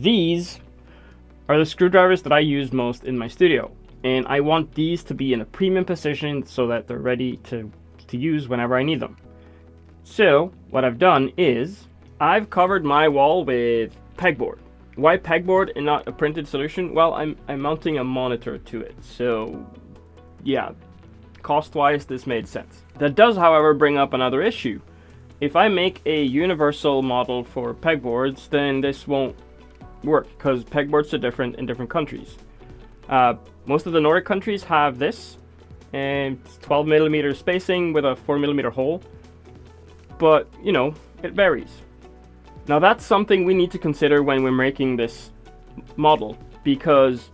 these are the screwdrivers that I use most in my studio, and I want these to be in a premium position so that they're ready to use whenever I need them. So what I've done is I've covered my wall with pegboard. Why pegboard and not a printed solution? Well, I'm mounting a monitor to it, so yeah, cost-wise this made sense. That does, however, bring up another issue. If I make a universal model for pegboards, then this won't work because pegboards are different in different countries. Most of the Nordic countries have this, and it's 12mm spacing with a 4mm hole, but you know, it varies. Now that's something we need to consider when we're making this model, because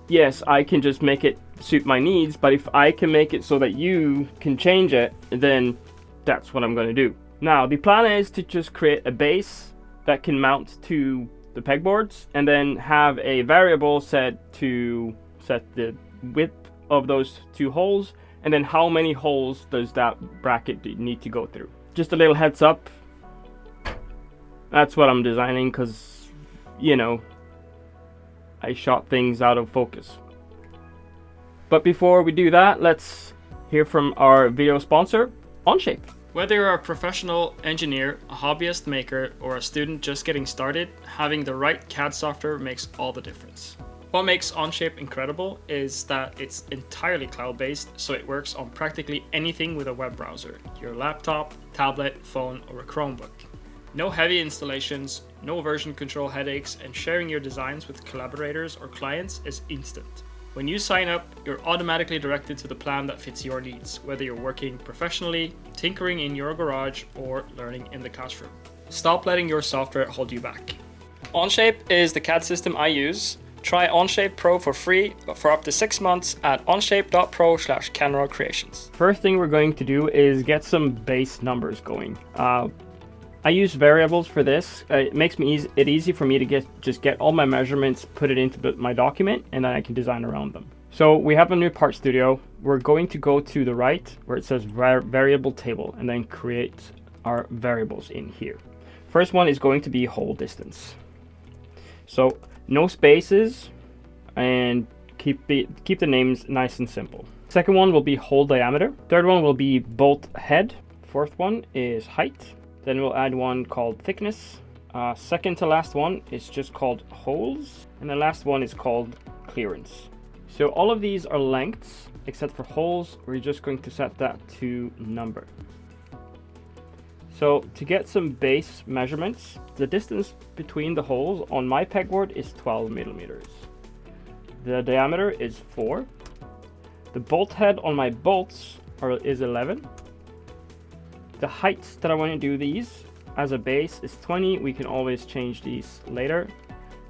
yes, I can just make it suit my needs, but if I can make it so that you can change it, then that's what I'm going to do. Now the plan is to just create a base that can mount to the pegboards, and then have a variable set to set the width of those two holes, and then how many holes does that bracket need to go through. Just a little heads up, that's what I'm designing, because you know, I shot things out of focus. But before we do that, let's hear from our video sponsor, Onshape. Whether you're a professional engineer, a hobbyist maker, or a student just getting started, having the right CAD software makes all the difference. What makes Onshape incredible is that it's entirely cloud-based, so it works on practically anything with a web browser, your laptop, tablet, phone, or a Chromebook. No heavy installations, no version control headaches, and sharing your designs with collaborators or clients is instant. When you sign up, you're automatically directed to the plan that fits your needs, whether you're working professionally, tinkering in your garage, or learning in the classroom. Stop letting your software hold you back. Onshape is the CAD system I use. Try Onshape Pro for free for up to 6 months at onshape.pro/CanRaw-creations. First thing we're going to do is get some base numbers going. I use variables for this. It makes it easy for me to just get all my measurements, put it into my document, and then I can design around them. So we have a new part studio. We're going to go to the right where it says variable table, and then create our variables in here. First one is going to be hole distance. So no spaces, and keep the names nice and simple. Second one will be hole diameter. Third one will be bolt head. Fourth one is height. Then we'll add one called thickness. Second to last one is just called holes. And the last one is called clearance. So all of these are lengths, except for holes, we're just going to set that to number. So to get some base measurements, the distance between the holes on my pegboard is 12mm. The diameter is 4. The bolt head on my bolts is 11. The height that I want to do these as a base is 20. We can always change these later.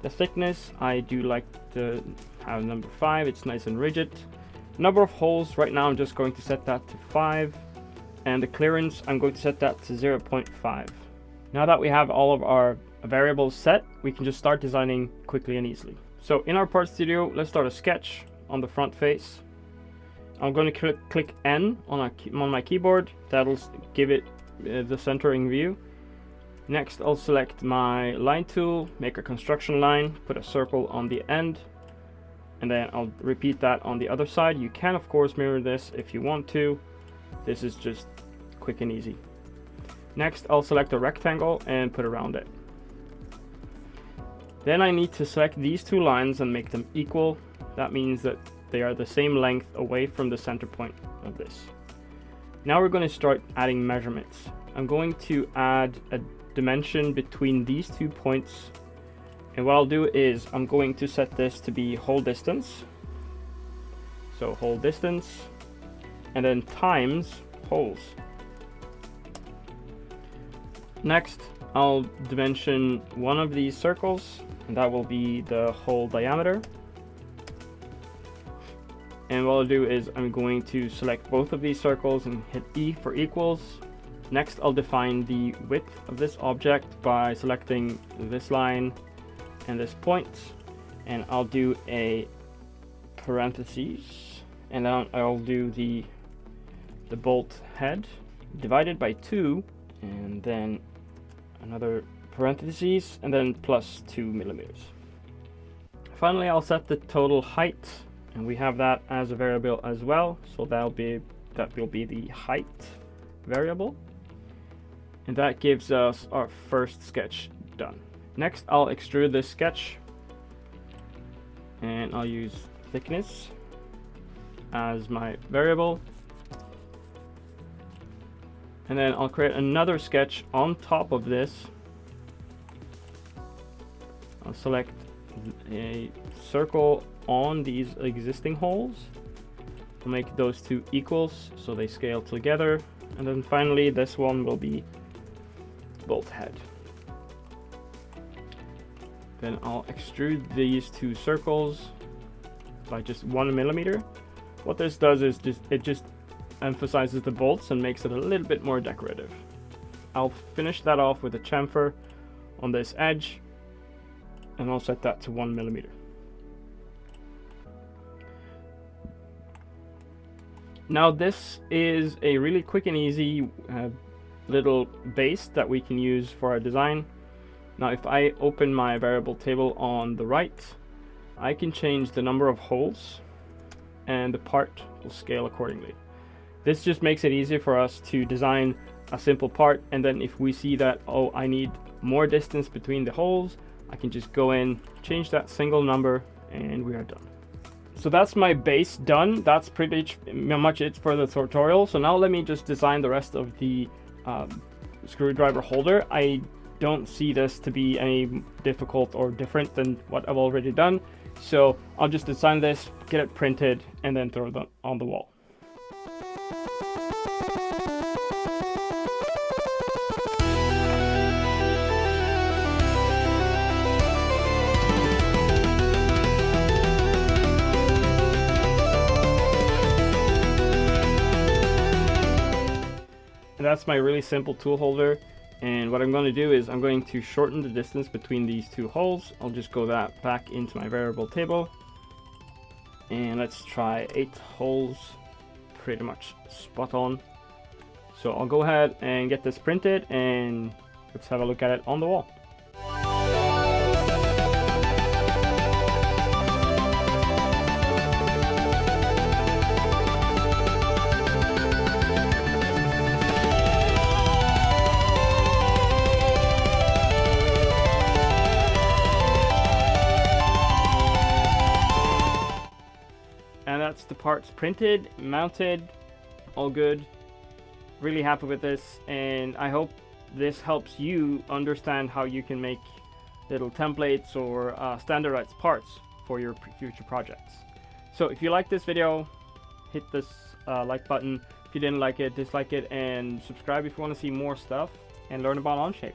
The thickness, I do like to have number 5. It's nice and rigid. Number of holes, right now I'm just going to set that to 5. And the clearance, I'm going to set that to 0.5. Now that we have all of our variables set, we can just start designing quickly and easily. So in our part studio, let's start a sketch on the front face. I'm going to click N on my keyboard. That'll give it the centering view. Next, I'll select my line tool, make a construction line, put a circle on the end, and then I'll repeat that on the other side. You can, of course, mirror this if you want to. This is just quick and easy. Next, I'll select a rectangle and put around it. Then I need to select these two lines and make them equal. That means that they are the same length away from the center point of this. Now we're going to start adding measurements. I'm going to add a dimension between these 2 points, and what I'll do is I'm going to set this to be hole distance. So hole distance, and then times holes. Next, I'll dimension one of these circles, and that will be the hole diameter. And what I'll do is I'm going to select both of these circles and hit E for equals. Next, I'll define the width of this object by selecting this line and this point, and I'll do a parentheses, and then I'll do the bolt head divided by 2, and then another parentheses, and then plus 2 millimeters. Finally, I'll set the total height, and we have that as a variable as well. So that will be the height variable, and that gives us our first sketch done. Next, I'll extrude this sketch, and I'll use thickness as my variable, and then I'll create another sketch on top of this. I'll select a circle on these existing holes. I'll make those two equals so they scale together, and then finally this one will be bolt head. Then I'll extrude these two circles by just 1 millimeter. What this does is it just emphasizes the bolts and makes it a little bit more decorative. I'll finish that off with a chamfer on this edge, and I'll set that to 1 millimeter. Now this is a really quick and easy little base that we can use for our design. Now if I open my variable table on the right, I can change the number of holes, and the part will scale accordingly. This just makes it easier for us to design a simple part, and then if we see that, oh, I need more distance between the holes, I can just go in, change that single number, and we are done. So that's my base done. That's pretty much it for the tutorial. So now let me just design the rest of the screwdriver holder. I don't see this to be any difficult or different than what I've already done. So I'll just design this, get it printed, and then throw it on the wall. And that's my really simple tool holder, and what I'm going to do is I'm going to shorten the distance between these two holes. I'll just go that back into my variable table, and let's try 8 holes, pretty much spot on. So I'll go ahead and get this printed, and let's have a look at it on the wall. And that's the parts printed, mounted, all good. Really happy with this, and I hope this helps you understand how you can make little templates or standardized parts for your future projects. So if you like this video, hit this like button. If you didn't like it, dislike it, and subscribe if you want to see more stuff and learn about Onshape.